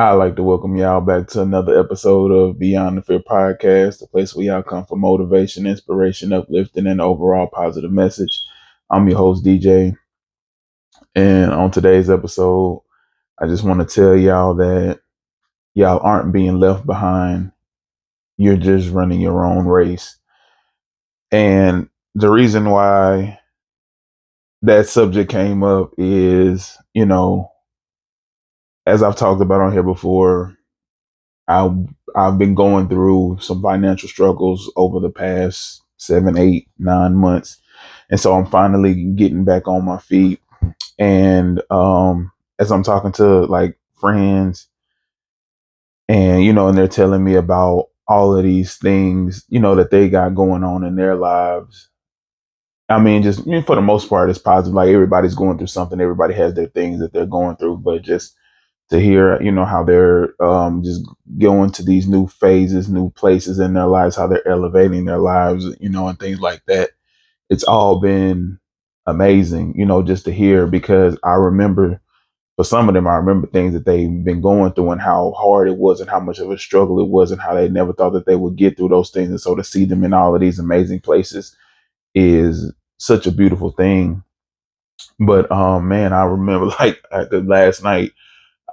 I'd like to welcome y'all back to another episode of Beyond the Fear podcast, the place where y'all come for motivation, inspiration, uplifting, and overall positive message. I'm your host, DJ. And on today's episode, I just want to tell y'all that y'all aren't being left behind. You're just running your own race. And the reason why that subject came up is, as I've talked about on here before, I I've been going through some financial struggles over the past 7, 8, 9 months, and so I'm finally getting back on my feet. And as I'm talking to like friends, and and they're telling me about all of these things, that they got going on in their lives. I mean, just for the most part, it's positive. Like everybody's going through something. Everybody has their things that they're going through, but just to hear, how they're just going to these new phases, new places in their lives, how they're elevating their lives, and things like that. It's all been amazing, just to hear because I remember for some of them, I remember things that they've been going through and how hard it was and how much of a struggle it was and how they never thought that they would get through those things. And so to see them in all of these amazing places is such a beautiful thing. But man, I remember like at the last night,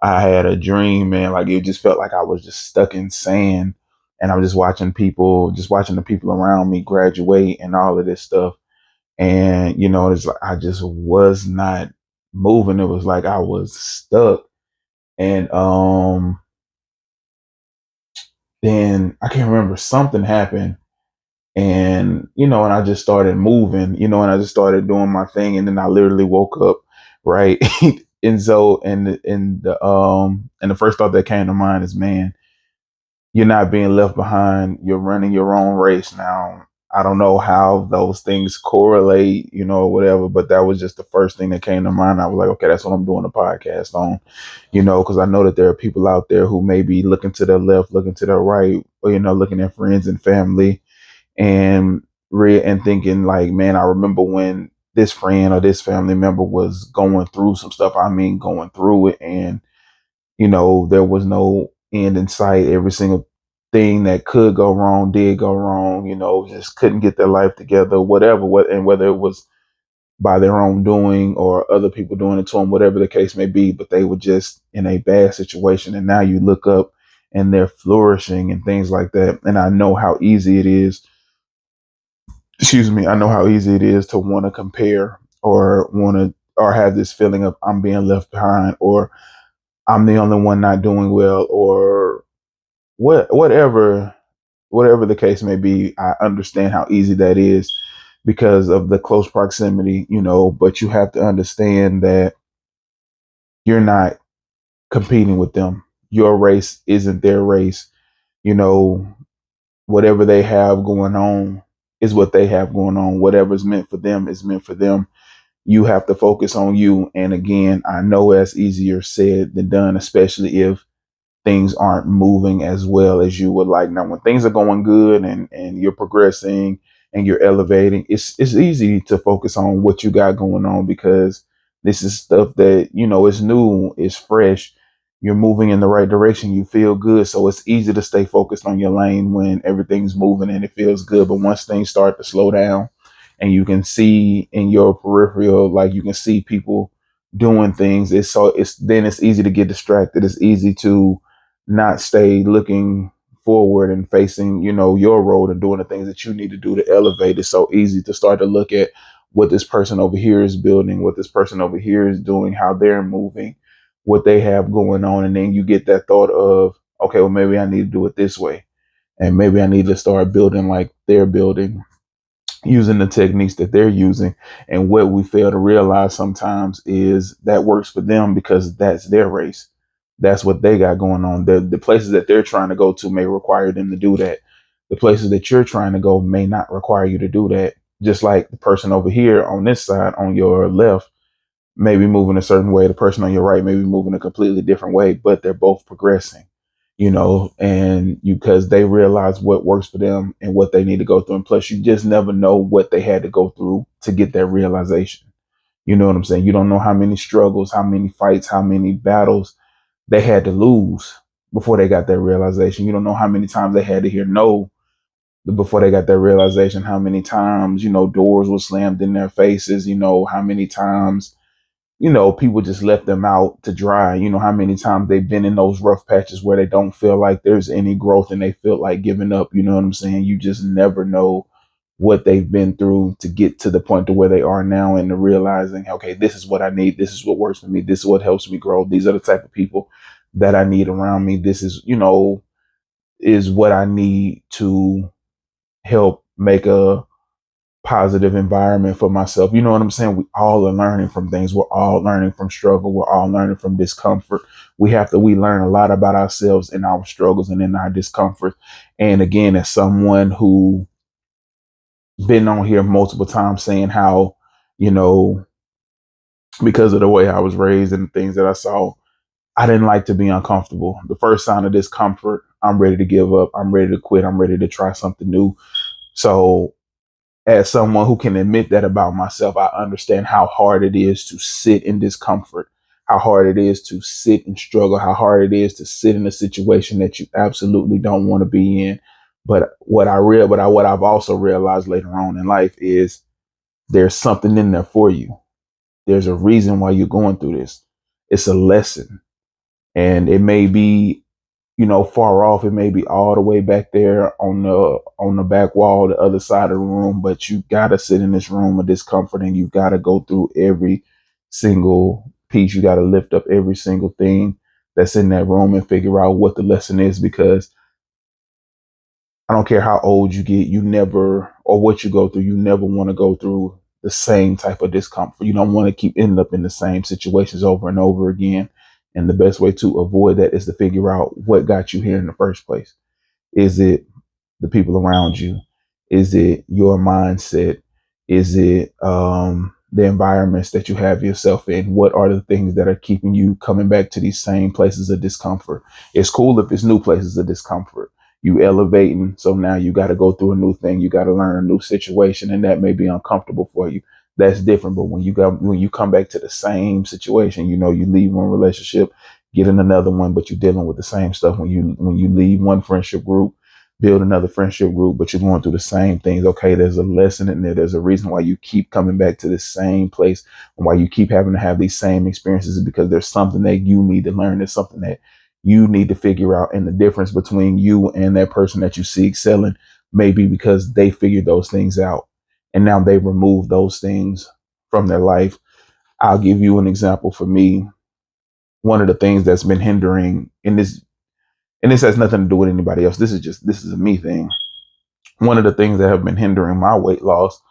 I had a dream, man. Like it just felt like I was just stuck in sand, and I was just watching the people around me graduate and all of this stuff. And it's like I just was not moving. It was like I was stuck. And then I can't remember, something happened, and and I just started moving, and I just started doing my thing, and then I literally woke up, right? And so and the first thought that came to mind is, man, you're not being left behind. You're running your own race now. I don't know how those things correlate, or whatever, but that was just the first thing that came to mind. I was like, okay, that's what I'm doing a podcast on, because I know that there are people out there who may be looking to their left, looking to their right, or, looking at friends and family and and thinking like, man, I remember when this friend or this family member was going through some stuff. I mean, going through it, and there was no end in sight. Every single thing that could go wrong did go wrong, just couldn't get their life together, and whether it was by their own doing or other people doing it to them, whatever the case may be, but they were just in a bad situation. And now you look up and they're flourishing and things like that. And I know how easy it is. Excuse me. I know how easy it is to want to compare or or have this feeling of I'm being left behind, or I'm the only one not doing well, or whatever the case may be. I understand how easy that is because of the close proximity, but you have to understand that you're not competing with them. Your race isn't their race. You know, whatever they have going on is what they have going on. Whatever's meant for them is meant for them. You have to focus on you. And again, I know that's easier said than done, especially if things aren't moving as well as you would like. Now, when things are going good and you're progressing and you're elevating, it's easy to focus on what you got going on because this is stuff that, is new, it's fresh. You're moving in the right direction. You feel good. So it's easy to stay focused on your lane when everything's moving and it feels good. But once things start to slow down and you can see in your peripheral, like you can see people doing things, it's easy to get distracted. It's easy to not stay looking forward and facing, your road and doing the things that you need to do to elevate. It's so easy to start to look at what this person over here is building, what this person over here is doing, how they're moving, what they have going on. And then you get that thought of, okay, well, maybe I need to do it this way. And maybe I need to start building like they're building, using the techniques that they're using. And what we fail to realize sometimes is that works for them because that's their race. That's what they got going on. The places that they're trying to go to may require them to do that. The places that you're trying to go may not require you to do that. Just like the person over here on this side, on your left, may be moving a certain way. The person on your right may be moving a completely different way, but they're both progressing, and because they realize what works for them and what they need to go through. And plus, you just never know what they had to go through to get that realization. You know what I'm saying? You don't know how many struggles, how many fights, how many battles they had to lose, before they got that realization. You don't know how many times they had to hear no before they got that realization, how many times, doors were slammed in their faces, how many times, people just left them out to dry. How many times they've been in those rough patches where they don't feel like there's any growth and they feel like giving up. You know what I'm saying? You just never know what they've been through to get to the point to where they are now, and to realizing, okay, this is what I need. This is what works for me. This is what helps me grow. These are the type of people that I need around me. This is, is what I need to help make a positive environment for myself. You know what I'm saying? We all are learning from things. We're all learning from struggle. We're all learning from discomfort. We learn a lot about ourselves in our struggles and in our discomfort. And again, as someone who been on here multiple times saying how, you know, because of the way I was raised and the things that I saw, I didn't like to be uncomfortable. The first sign of discomfort, I'm ready to give up. I'm ready to quit. I'm ready to try something new. So as someone who can admit that about myself, I understand how hard it is to sit in discomfort, how hard it is to sit and struggle, how hard it is to sit in a situation that you absolutely don't want to be in. But what I've also realized later on in life is there's something in there for you. There's a reason why you're going through this. It's a lesson, and it may be, far off. It may be all the way back there on the back wall, the other side of the room. But you gotta sit in this room of discomfort, and you gotta go through every single piece. You gotta lift up every single thing that's in that room and figure out what the lesson is. Because I don't care how old you get, you never, or what you go through, you never want to go through the same type of discomfort. You don't want to keep ending up in the same situations over and over again. And the best way to avoid that is to figure out what got you here in the first place. Is it the people around you? Is it your mindset? Is it the environments that you have yourself in? What are the things that are keeping you coming back to these same places of discomfort? It's cool if it's new places of discomfort. You elevating, so now you got to go through a new thing. You got to learn a new situation, and that may be uncomfortable for you. That's different. But when you come back to the same situation, you leave one relationship, get in another one, but you're dealing with the same stuff. When you leave one friendship group, build another friendship group, but you're going through the same things. Okay, there's a lesson in there. There's a reason why you keep coming back to the same place, and why you keep having to have these same experiences, is because there's something that you need to learn. There's something that you need to figure out. And the difference between you and that person that you see excelling may be because they figured those things out, and now they remove those things from their life. I'll give you an example. For me, one of the things that's been hindering in this, and this has nothing to do with anybody else. This is a me thing. One of the things that have been hindering my weight loss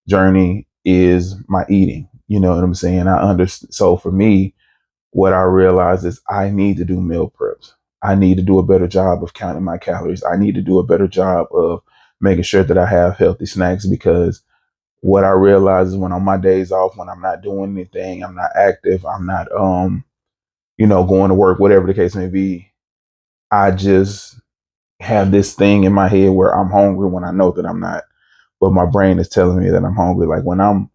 journey is my eating. You know what I'm saying? I understand. So for me, what I realize is I need to do meal preps. I need to do a better job of counting my calories. I need to do a better job of making sure that I have healthy snacks, because what I realize is when on my days off, when I'm not doing anything, I'm not active, I'm not going to work, whatever the case may be, I just have this thing in my head where I'm hungry when I know that I'm not. But my brain is telling me that I'm hungry. Like when I'm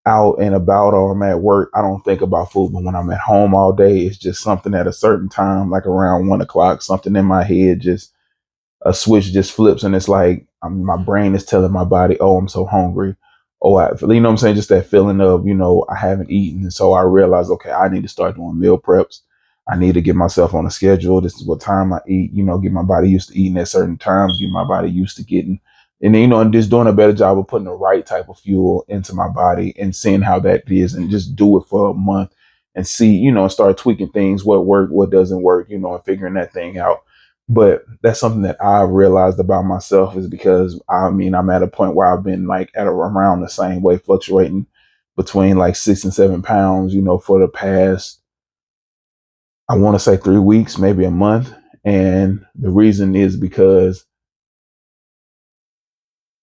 out and about or I'm at work, I don't think about food. But when I'm at home all day, it's just something at a certain time, like around 1 o'clock, something in my head, just a switch just flips, and it's like my brain is telling my body, "Oh, I'm so hungry." Oh, what I'm saying? Just that feeling of, I haven't eaten. And so I realized, okay, I need to start doing meal preps. I need to get myself on a schedule. This is what time I eat, get my body used to eating at certain times, get my body used to getting, and then, and just doing a better job of putting the right type of fuel into my body and seeing how that is, and just do it for a month and see, and start tweaking things, what worked, what doesn't work, and figuring that thing out. But that's something that I realized about myself, is because I'm at a point where I've been like around the same weight, fluctuating between like 6 and 7 pounds, for the past, I want to say 3 weeks, maybe a month. And the reason is because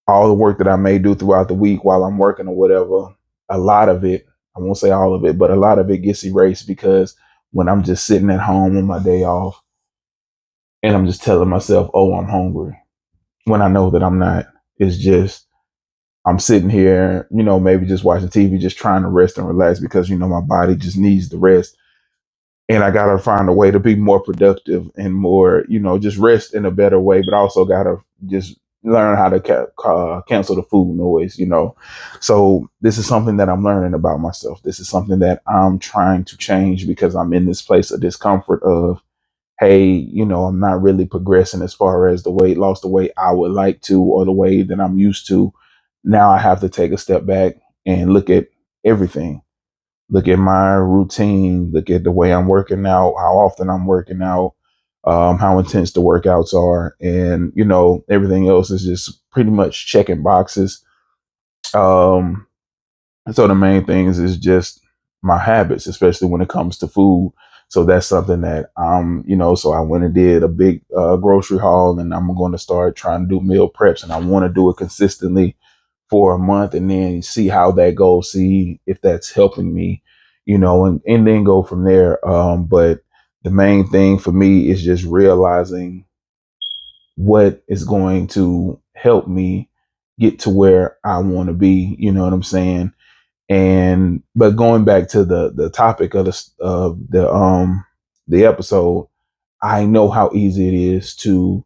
all the work that I may do throughout the week while I'm working or whatever, a lot of it, I won't say all of it, but a lot of it gets erased, because when I'm just sitting at home on my day off and I'm just telling myself, oh, I'm hungry, when I know that I'm not. It's just, I'm sitting here, maybe just watching TV, just trying to rest and relax, because, my body just needs the rest. and I gotta find a way to be more productive and more, just rest in a better way. But I also gotta just learn how to cancel the food noise. So this is something that I'm learning about myself. This is something that I'm trying to change because I'm in this place of discomfort of, hey, I'm not really progressing as far as the weight loss, the way I would like to, or the way that I'm used to. Now I have to take a step back and look at everything. Look at my routine, look at the way I'm working out, how often I'm working out, how intense the workouts are. And, everything else is just pretty much checking boxes. Um, so the main things is just my habits, especially when it comes to food. So that's something that so I went and did a big grocery haul, and I'm going to start trying to do meal preps, and I want to do it consistently for a month and then see how that goes, see if that's helping me, and then go from there. But the main thing for me is just realizing what is going to help me get to where I want to be. You know what I'm saying? And but going back to the topic of the episode, I know how easy it is to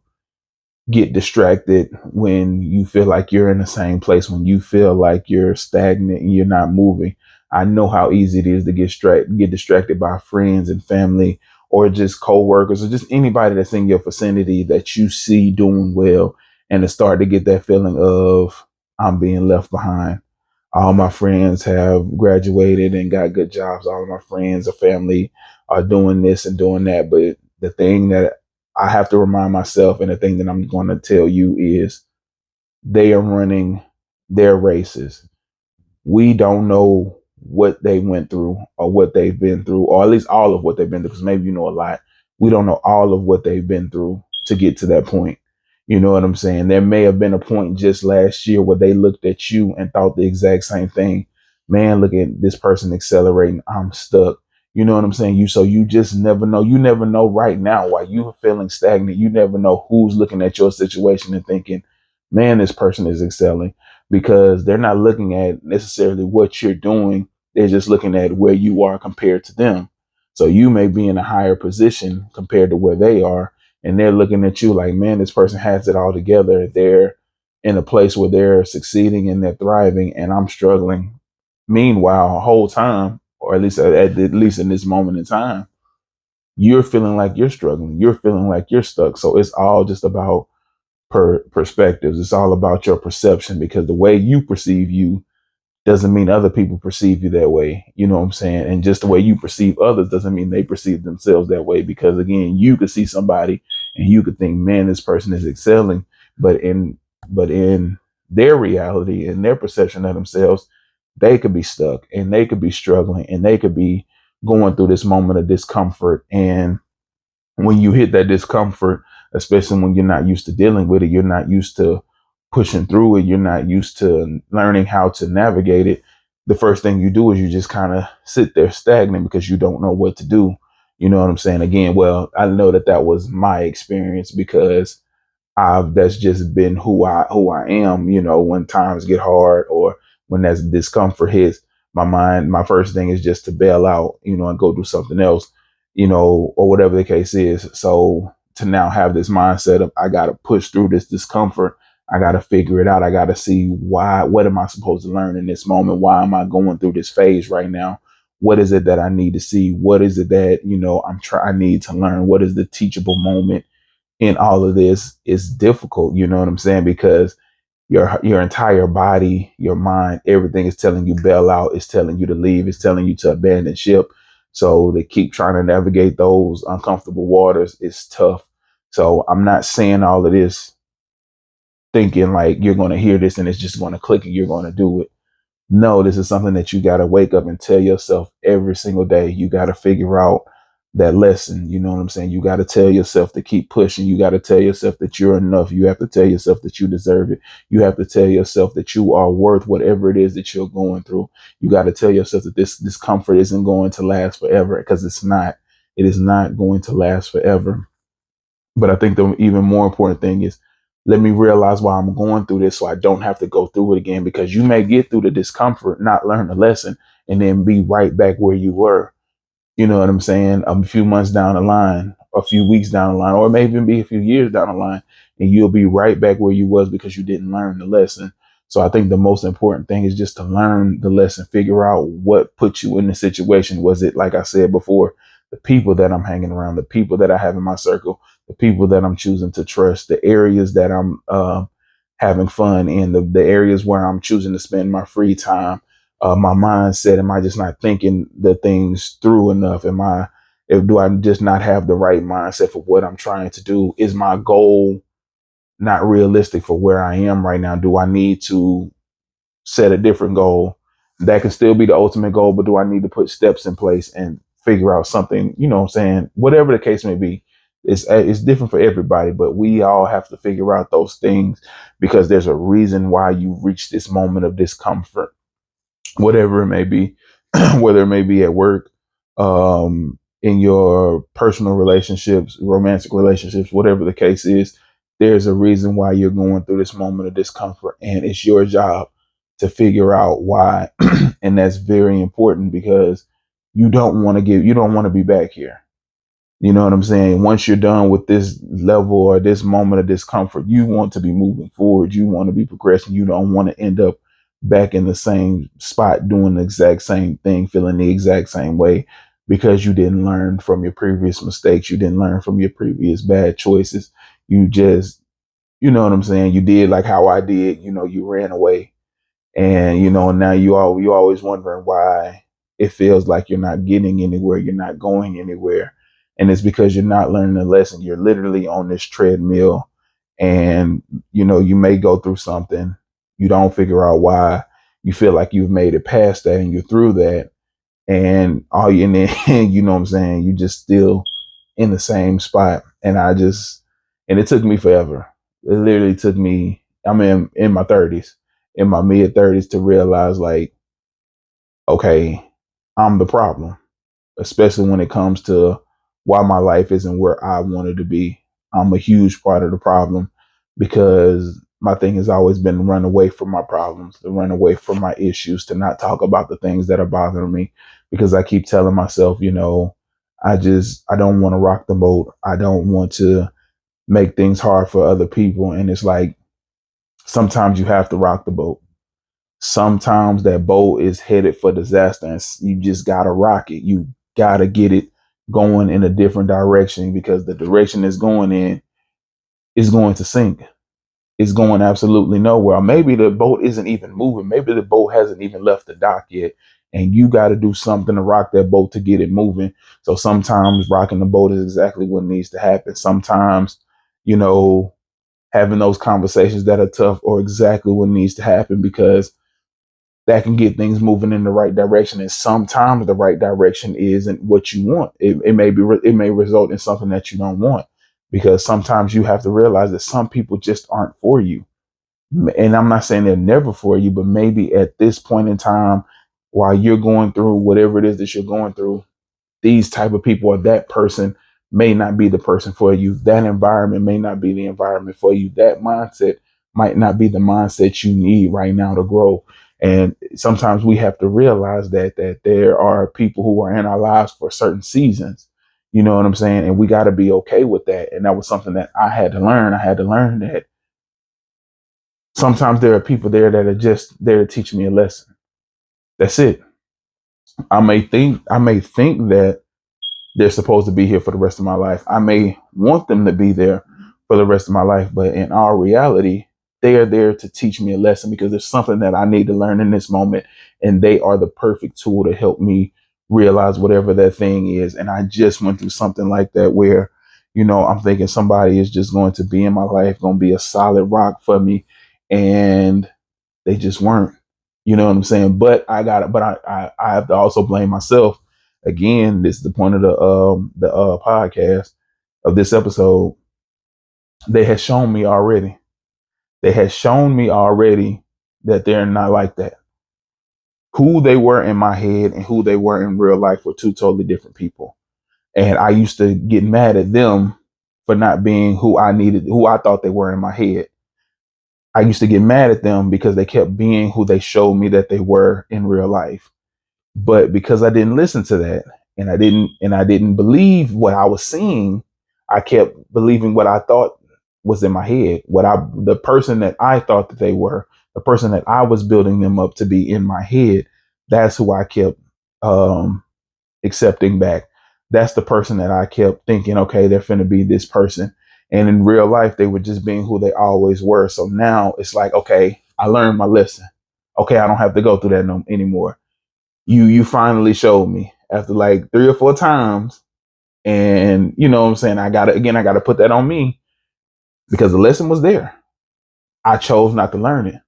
get distracted when you feel like you're in the same place, when you feel like you're stagnant and you're not moving. I know how easy it is to get distracted by friends and family, or just coworkers, or just anybody that's in your vicinity that you see doing well, and to start to get that feeling of, I'm being left behind. All my friends have graduated and got good jobs. All of my friends or family are doing this and doing that. But the thing that I have to remind myself, and the thing that I'm going to tell you, is they are running their races. We don't know what they went through or what they've been through, or at least all of what they've been through, because maybe you know a lot. We don't know all of what they've been through to get to that point. You know what I'm saying? There may have been a point just last year where they looked at you and thought the exact same thing. Man, look at this person accelerating. I'm stuck. You know what I'm saying? You just never know. You never know right now why you're feeling stagnant. You never know who's looking at your situation and thinking, man, this person is excelling, because they're not looking at necessarily what you're doing. They're just looking at where you are compared to them. So you may be in a higher position compared to where they are, and they're looking at you like, man, this person has it all together. They're in a place where they're succeeding and they're thriving, and I'm struggling. Meanwhile, the whole time, or at least in this moment in time, you're feeling like you're struggling. You're feeling like you're stuck. So it's all just about perspectives. It's all about your perception, because the way you perceive you doesn't mean other people perceive you that way. You know what I'm saying? And just the way you perceive others doesn't mean they perceive themselves that way. Because again, you could see somebody and you could think, man, this person is excelling, but in their reality and their perception of themselves, they could be stuck and they could be struggling and they could be going through this moment of discomfort. And when you hit that discomfort, especially when you're not used to dealing with it, you're not used to pushing through it, you're not used to learning how to navigate it. The first thing you do is you just kind of sit there stagnant because you don't know what to do. You know what I'm saying? Again, well, I know that was my experience, because I've that's just been who I am. When times get hard or when that discomfort hits, my first thing is just to bail out, and go do something else, or whatever the case is. So to now have this mindset of, I got to push through this discomfort. I got to figure it out. I got to see why. What am I supposed to learn in this moment? Why am I going through this phase right now? What is it that I need to see? What is it that I need to learn? What is the teachable moment in all of this? Is difficult, you know what I'm saying? Because your entire body, your mind, everything is telling you bail out, it's telling you to leave, it's telling you to abandon ship. So to keep trying to navigate those uncomfortable waters is tough. So I'm not saying all of this thinking like you're going to hear this and it's just going to click and you're going to do it. No, this is something that you got to wake up and tell yourself every single day. You got to figure out that lesson. You know what I'm saying? You got to tell yourself to keep pushing. You got to tell yourself that you're enough. You have to tell yourself that you deserve it. You have to tell yourself that you are worth whatever it is that you're going through. You got to tell yourself that this discomfort isn't going to last forever, because it's not. It is not going to last forever. But I think the even more important thing is, let me realize why I'm going through this so I don't have to go through it again. Because you may get through the discomfort, not learn the lesson, and then be right back where you were. You know what I'm saying? A few months down the line, a few weeks down the line, or maybe even be a few years down the line, and you'll be right back where you was because you didn't learn the lesson. So I think the most important thing is just to learn the lesson, figure out what put you in the situation. Was it, like I said before, the people that I'm hanging around, the people that I have in my circle, the people that I'm choosing to trust, the areas that I'm having fun in, the areas where I'm choosing to spend my free time, my mindset? Am I just not thinking the things through enough? Do I just not have the right mindset for what I'm trying to do? Is my goal not realistic for where I am right now? Do I need to set a different goal that can still be the ultimate goal, but do I need to put steps in place and figure out something? You know what I'm saying? Whatever the case may be, it's different for everybody, but we all have to figure out those things because there's a reason why you reach this moment of discomfort, whatever it may be, whether it may be at work, in your personal relationships, romantic relationships, whatever the case is, there's a reason why you're going through this moment of discomfort, and it's your job to figure out why. And that's very important because you don't want to be back here. You know what I'm saying? Once you're done with this level or this moment of discomfort, you want to be moving forward. You want to be progressing. You don't want to end up back in the same spot doing the exact same thing, feeling the exact same way because you didn't learn from your previous mistakes. You didn't learn from your previous bad choices. You just, you know what I'm saying? You did like how I did, you ran away, and now you always wondering why it feels like you're not getting anywhere, you're not going anywhere. And it's because you're not learning the lesson. You're literally on this treadmill, and you may go through something, you don't figure out why, you feel like you've made it past that and you're through that, and all you and then you know what I'm saying, you just still in the same spot. And it took me forever. It literally took me, I'm in my 30s, in my mid 30s, to realize, like, okay, I'm the problem, especially when it comes to why my life isn't where I wanted to be. I'm a huge part of the problem because my thing has always been to run away from my problems, to run away from my issues, to not talk about the things that are bothering me, because I keep telling myself, I don't want to rock the boat. I don't want to make things hard for other people. And it's like, sometimes you have to rock the boat. Sometimes that boat is headed for disaster, and you just gotta rock it. You gotta get it going in a different direction, because the direction it's going in is going to sink. It's going absolutely nowhere. Maybe the boat isn't even moving. Maybe the boat hasn't even left the dock yet, and you got to do something to rock that boat to get it moving. So sometimes rocking the boat is exactly what needs to happen. Sometimes, you know, having those conversations that are tough or exactly what needs to happen, because that can get things moving in the right direction. And sometimes the right direction isn't what you want. It may result in something that you don't want, because sometimes you have to realize that some people just aren't for you. And I'm not saying they're never for you, but maybe at this point in time, while you're going through whatever it is that you're going through, these type of people or that person may not be the person for you. That environment may not be the environment for you. That mindset might not be the mindset you need right now to grow. And sometimes we have to realize that there are people who are in our lives for certain seasons. You know what I'm saying? And we got to be okay with that. And that was something that I had to learn. I had to learn that sometimes there are people there that are just there to teach me a lesson. That's it. I may think that they're supposed to be here for the rest of my life. I may want them to be there for the rest of my life, but in all reality, they are there to teach me a lesson, because there's something that I need to learn in this moment, and they are the perfect tool to help me realize whatever that thing is. And I just went through something like that where, I'm thinking somebody is just going to be in my life, going to be a solid rock for me, and they just weren't. You know what I'm saying? But I have to also blame myself. Again, this is the point of the podcast of this episode. They had shown me already. They had shown me already that they're not like that. Who they were in my head and who they were in real life were two totally different people. And I used to get mad at them for not being who I thought they were in my head. I used to get mad at them because they kept being who they showed me that they were in real life. But because I didn't listen to that, and I didn't believe what I was seeing. I kept believing what I thought was in my head, the person that I thought that they were, the person that I was building them up to be in my head. That's who I kept um, accepting back. That's the person that I kept thinking, okay, they're finna be this person. And in real life, they were just being who they always were. So now it's like, okay, I learned my lesson. Okay, I don't have to go through that no anymore. You finally showed me after like 3 or 4 times. And you know what I'm saying? I gotta put that on me because the lesson was there. I chose not to learn it.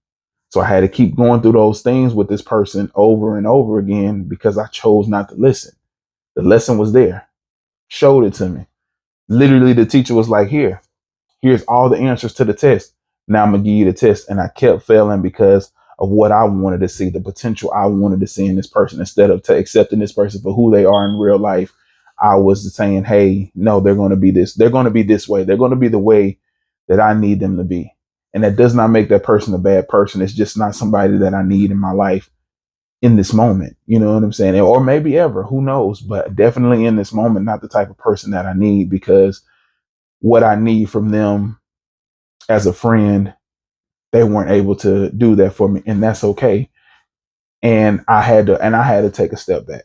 So I had to keep going through those things with this person over and over again because I chose not to listen. The lesson was there, showed it to me. Literally, the teacher was like, here's all the answers to the test. Now I'm gonna give you the test. And I kept failing because of what I wanted to see, the potential I wanted to see in this person. Instead of accepting this person for who they are in real life, I was saying, hey, no, they're going to be this. They're going to be this way. They're going to be the way that I need them to be. And that does not make that person a bad person. It's just not somebody that I need in my life in this moment. You know what I'm saying? Or maybe ever, who knows? But definitely in this moment, not the type of person that I need, because what I need from them as a friend, they weren't able to do that for me. And that's okay. And I had to take a step back.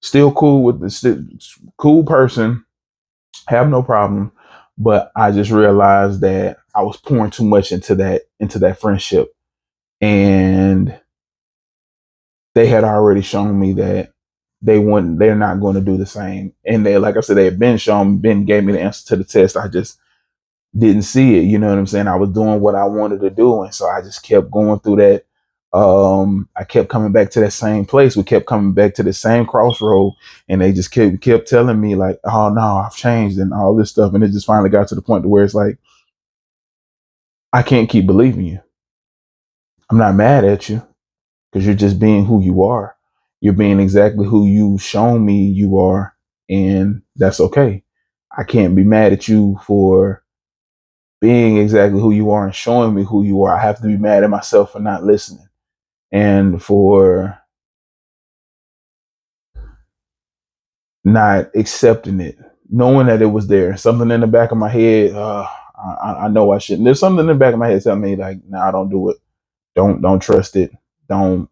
Still cool with cool person, have no problem. But I just realized that I was pouring too much into that friendship. And they had already shown me that they're not going to do the same. And they, like I said, they had been gave me the answer to the test. I just didn't see it. You know what I'm saying? I was doing what I wanted to do. And so I just kept going through that. I kept coming back to that same place. We kept coming back to the same crossroad, and they just kept telling me like, oh no, I've changed and all this stuff. And it just finally got to the point to where it's like, I can't keep believing you. I'm not mad at you because you're just being who you are. You're being exactly who you shown me you are, and that's okay. I can't be mad at you for being exactly who you are and showing me who you are. I have to be mad at myself for not listening and for not accepting it, knowing that it was there. Something in the back of my head, I know I shouldn't. There's something in the back of my head telling me like, "No, nah, don't do it. Don't trust it. Don't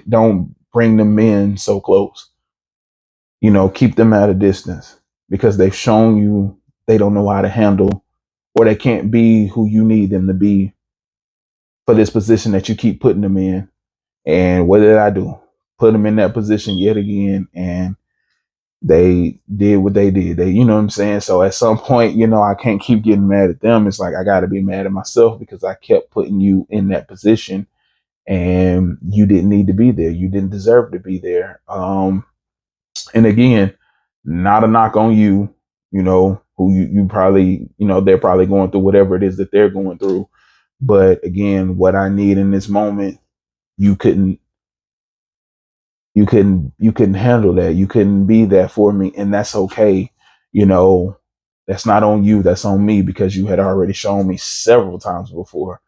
don't bring them in so close. You know, keep them at a distance because they've shown you they don't know how to handle, or they can't be who you need them to be for this position that you keep putting them in." And what did I do? Put them in that position yet again, and they did what they did. They, you know what I'm saying? So at some point, I can't keep getting mad at them. It's like I got to be mad at myself because I kept putting you in that position, and you didn't need to be there. You didn't deserve to be there. And again, not a knock on you, who you probably, they're probably going through whatever it is that they're going through. But again, what I need in this moment, you couldn't you couldn't handle that. You couldn't be that for me, and that's okay. you know that's not on you, that's on me, because you had already shown me several times before,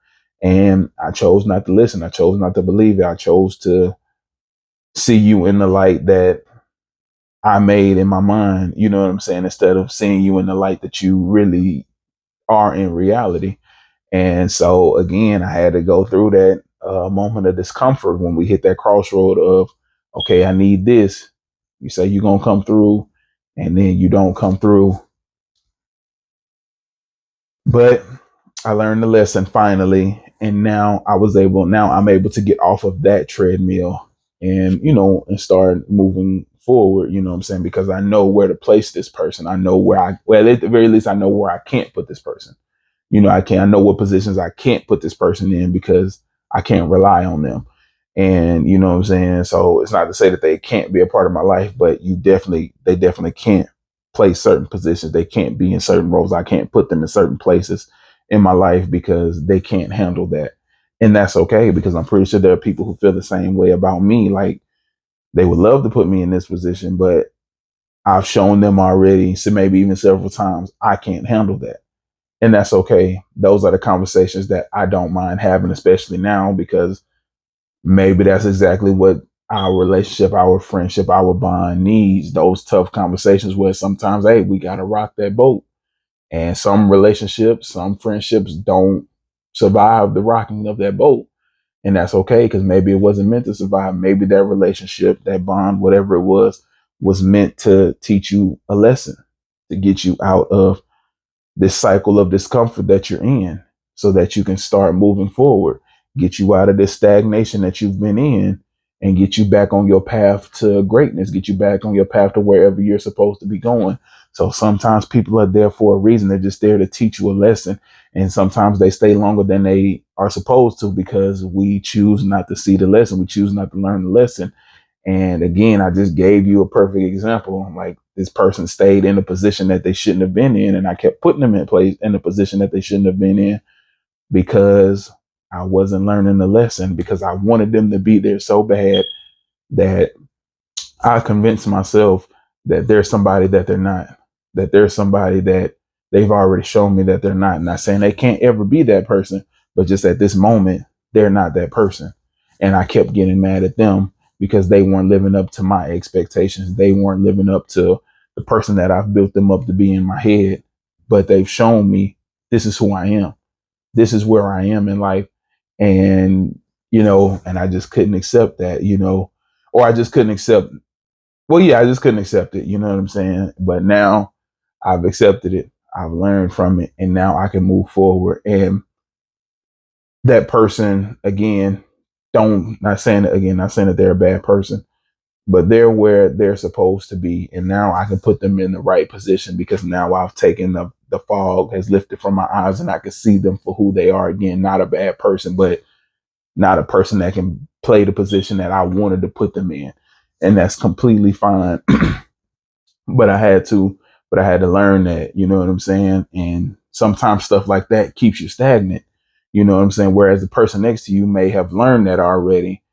and I chose not to listen. I chose not to believe it. I chose to see you in the light that I made in my mind, you know what I'm saying, instead of seeing you in the light that you really are in reality. And so again, I had to go through that moment of discomfort when we hit that crossroad of, okay, I need this. You say you're gonna come through, and then you don't come through. But I learned the lesson finally, and now I'm able to get off of that treadmill and and start moving forward. You know what I'm saying? Because I know where to place this person. I know well, at the very least, I know where I can't put this person. I know what positions I can't put this person in because I can't rely on them. And you know what I'm saying? So it's not to say that they can't be a part of my life, but they definitely can't play certain positions. They can't be in certain roles. I can't put them in certain places in my life because they can't handle that. And that's okay, because I'm pretty sure there are people who feel the same way about me. Like, they would love to put me in this position, but I've shown them already, so maybe even several times, I can't handle that. And that's okay. Those are the conversations that I don't mind having, especially now, because maybe that's exactly what our relationship, our friendship, our bond needs those tough conversations where sometimes, hey, we got to rock that boat. And some relationships, some friendships don't survive the rocking of that boat. And that's okay because maybe it wasn't meant to survive. Maybe that relationship, that bond, whatever it was meant to teach you a lesson, to get you out of this cycle of discomfort that you're in so that you can start moving forward, get you out of this stagnation that you've been in and get you back on your path to greatness, get you back on your path to wherever you're supposed to be going. So sometimes people are there for a reason. They're just there to teach you a lesson. And sometimes they stay longer than they are supposed to because we choose not to see the lesson. We choose not to learn the lesson. And again, I just gave you a perfect example. Like this person stayed in a position that they shouldn't have been in, and I kept putting them in place in a position that they shouldn't have been in because I wasn't learning the lesson because I wanted them to be there so bad that I convinced myself that there's somebody that they're not, that there's somebody that they've already shown me that they're not. Not saying they can't ever be that person, but just at this moment, they're not that person. And I kept getting mad at them because they weren't living up to my expectations. They weren't living up to the person that I've built them up to be in my head. But they've shown me this is who I am. This is where I am in life. And, and I just couldn't accept that, or I just couldn't accept well, yeah, I just couldn't accept it. You know what I'm saying? But now I've accepted it. I've learned from it. And now I can move forward. And that person, again, not saying that they're a bad person, but they're where they're supposed to be. And now I can put them in the right position because now I've taken the fog has lifted from my eyes and I can see them for who they are again. Not a bad person, but not a person that can play the position that I wanted to put them in. And that's completely fine. but I had to, but I had to learn that, you know what I'm saying? And sometimes stuff like that keeps you stagnant, you know what I'm saying? Whereas the person next to you may have learned that already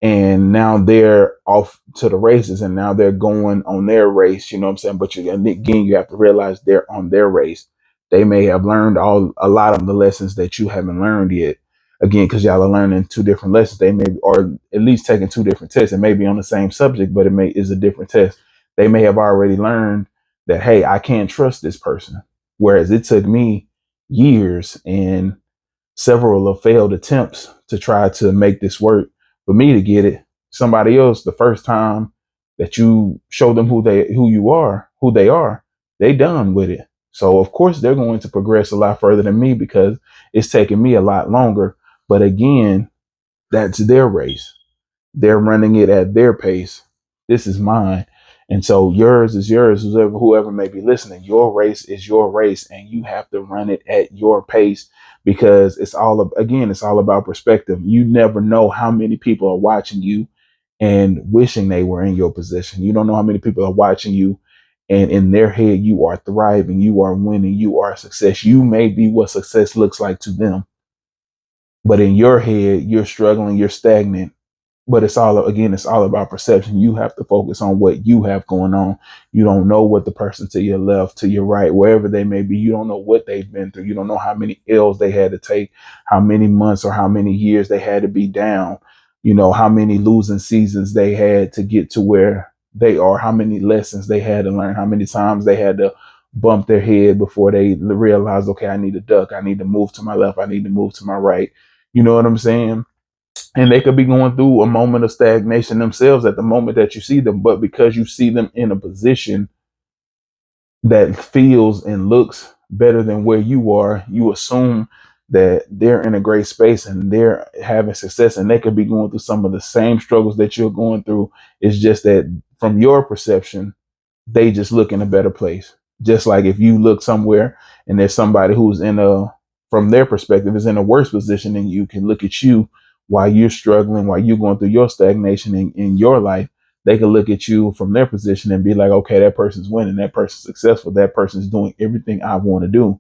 and now they're off to the races and now they're going on their race, you know what I'm saying? But again, you have to realize they're on their race. They may have learned a lot of the lessons that you haven't learned yet. Again, because y'all are learning two different lessons. They may, or at least taking two different tests. It may be on the same subject, but it may is a different test. They may have already learned that, hey, I can't trust this person. Whereas it took me years and several of failed attempts to try to make this work for me to get it. Somebody else, the first time that you show them who they are, they done with it. So of course they're going to progress a lot further than me because it's taken me a lot longer. But again, that's their race. They're running it at their pace. This is mine. And so yours is yours, whoever may be listening. Your race is your race, and you have to run it at your pace because it's all about perspective. You never know how many people are watching you and wishing they were in your position. You don't know how many people are watching you and in their head, you are thriving, you are winning, you are a success. You may be what success looks like to them, but in your head, you're struggling, you're stagnant, but it's all about perception. You have to focus on what you have going on. You don't know what the person to your left, to your right, wherever they may be, you don't know what they've been through. You don't know how many L's they had to take, how many months or how many years they had to be down, how many losing seasons they had to get to where they are, how many lessons they had to learn, how many times they had to bump their head before they realized, okay, I need to duck, I need to move to my left, I need to move to my right. You know what I'm saying? And they could be going through a moment of stagnation themselves at the moment that you see them, but because you see them in a position that feels and looks better than where you are, you assume that they're in a great space and they're having success, and they could be going through some of the same struggles that you're going through. It's just that from your perception, they just look in a better place. Just like if you look somewhere and there's somebody who's from their perspective, is in a worse position, and you can look at you while you're struggling, while you're going through your stagnation in your life. They can look at you from their position and be like, okay, that person's winning, that person's successful, that person's doing everything I want to do.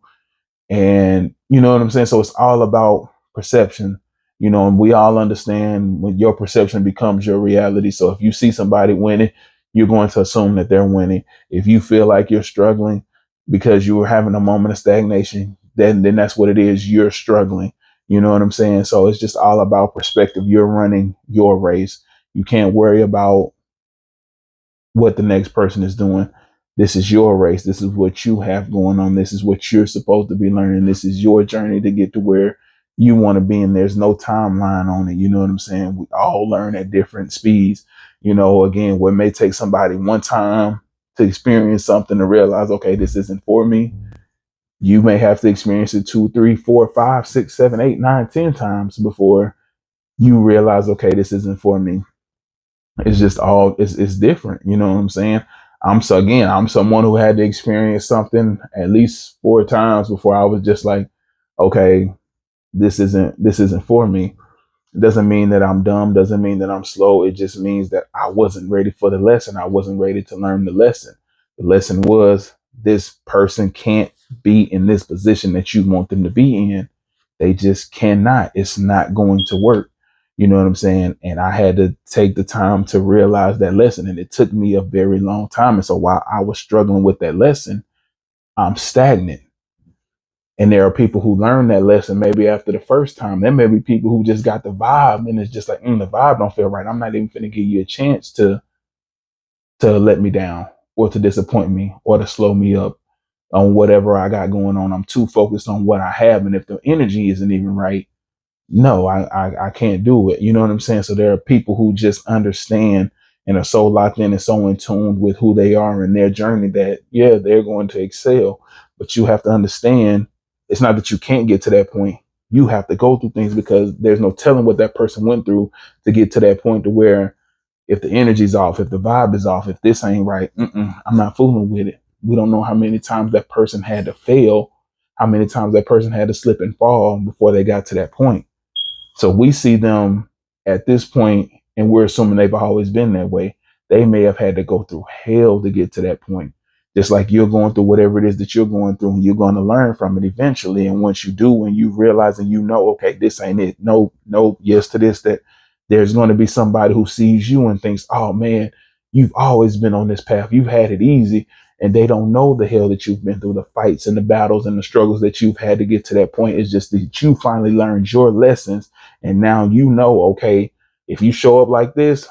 And you know what I'm saying? So it's all about perception, and we all understand when your perception becomes your reality. So if you see somebody winning, you're going to assume that they're winning. If you feel like you're struggling because you were having a moment of stagnation, then that's what it is. You're struggling. You know what I'm saying? So it's just all about perspective. You're running your race. You can't worry about what the next person is doing. This is your race. This is what you have going on. This is what you're supposed to be learning. This is your journey to get to where you want to be. And there's no timeline on it. You know what I'm saying? We all learn at different speeds. You know, again, what may take somebody one time to experience something to realize, okay, this isn't for me. You may have to experience it 2, 3, 4, 5, 6, 7, 8, 9, 10 times before you realize, okay, this isn't for me. It's just all it's different. You know what I'm saying? I'm someone who had to experience something at least 4 times before I was just like, okay, this isn't for me. It doesn't mean that I'm dumb, doesn't mean that I'm slow. It just means that I wasn't ready for the lesson. I wasn't ready to learn the lesson. The lesson was this person can't be in this position that you want them to be in. They just cannot. It's not going to work. You know what I'm saying? And I had to take the time to realize that lesson. And it took me a very long time. And so while I was struggling with that lesson, I'm stagnant. And there are people who learn that lesson maybe after the first time. There may be people who just got the vibe and it's just like, the vibe don't feel right. I'm not even going to give you a chance to let me down or to disappoint me or to slow me up on whatever I got going on. I'm too focused on what I have. And if the energy isn't even right, no, I can't do it. You know what I'm saying? So there are people who just understand and are so locked in and so in tune with who they are in their journey that, yeah, they're going to excel. But you have to understand it's not that you can't get to that point. You have to go through things because there's no telling what that person went through to get to that point to where if the energy's off, if the vibe is off, if this ain't right, I'm not fooling with it. We don't know how many times that person had to fail, how many times that person had to slip and fall before they got to that point. So we see them at this point, and we're assuming they've always been that way. They may have had to go through hell to get to that point. Just like you're going through whatever it is that you're going through, and you're going to learn from it eventually. And once you do, and you realize and you know, okay, this ain't it. No, no, yes to this, that there's going to be somebody who sees you and thinks, oh man, you've always been on this path. You've had it easy. And they don't know the hell that you've been through, the fights and the battles and the struggles that you've had to get to that point. It's just that you finally learned your lessons and now you know, okay, if you show up like this,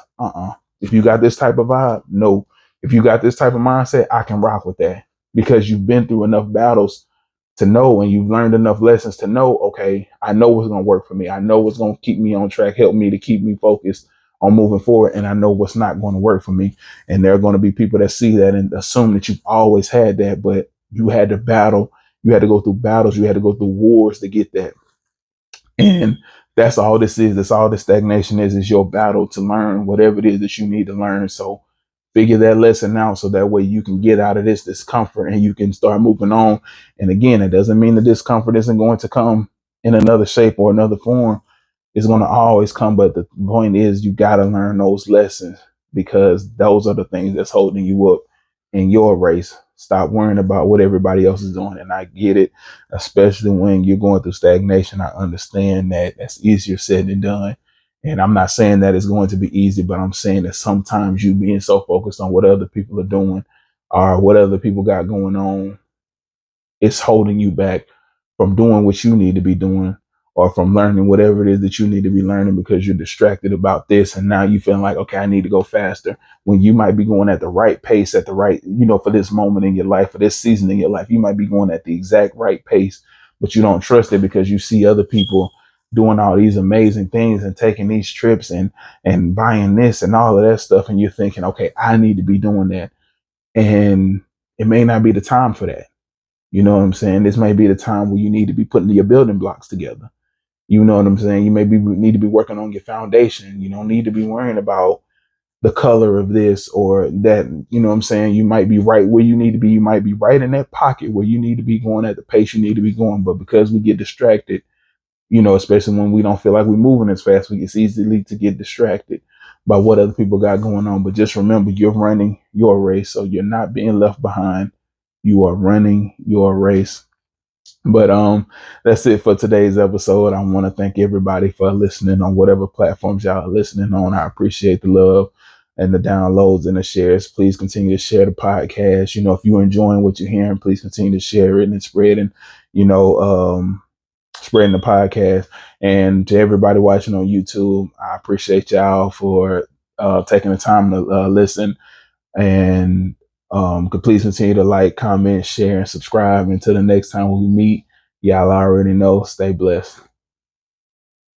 if you got this type of vibe, no. If you got this type of mindset, I can rock with that because you've been through enough battles to know and you've learned enough lessons to know, okay, I know what's going to work for me. I know what's going to keep me on track, help me to keep me focused on moving forward. And I know what's not going to work for me. And there are going to be people that see that and assume that you've always had that, but you had to battle. You had to go through battles. You had to go through wars to get that. And that's all this is. That's all the stagnation is your battle to learn whatever it is that you need to learn. So figure that lesson out so that way you can get out of this discomfort and you can start moving on. And again, it doesn't mean the discomfort isn't going to come in another shape or another form. It's going to always come. But the point is, you got to learn those lessons because those are the things that's holding you up in your race. Stop worrying about what everybody else is doing. And I get it, especially when you're going through stagnation. I understand that that's easier said than done. And I'm not saying that it's going to be easy, but I'm saying that sometimes you being so focused on what other people are doing or what other people got going on, it's holding you back from doing what you need to be doing or from learning whatever it is that you need to be learning because you're distracted about this. And now you feeling like, okay, I need to go faster when you might be going at the right pace at the right, for this moment in your life, for this season in your life, you might be going at the exact right pace, but you don't trust it because you see other people doing all these amazing things and taking these trips and buying this and all of that stuff. And you're thinking, okay, I need to be doing that. And it may not be the time for that. You know what I'm saying? This may be the time where you need to be putting your building blocks together. You know what I'm saying? You maybe need to be working on your foundation. You don't need to be worrying about the color of this or that. You know what I'm saying? You might be right where you need to be. You might be right in that pocket where you need to be going at the pace you need to be going. But because we get distracted, especially when we don't feel like we're moving as fast, it's easily to get distracted by what other people got going on. But just remember, you're running your race, so you're not being left behind. You are running your race. But that's it for today's episode. I want to thank everybody for listening on whatever platforms y'all are listening on. I appreciate the love and the downloads and the shares. Please continue to share the podcast. If you're enjoying what you're hearing, please continue to share it and spreading, spreading the podcast. And to everybody watching on YouTube, I appreciate y'all for taking the time to listen. And please continue to like, comment, share, and subscribe. Until the next time we meet, y'all already know, stay blessed.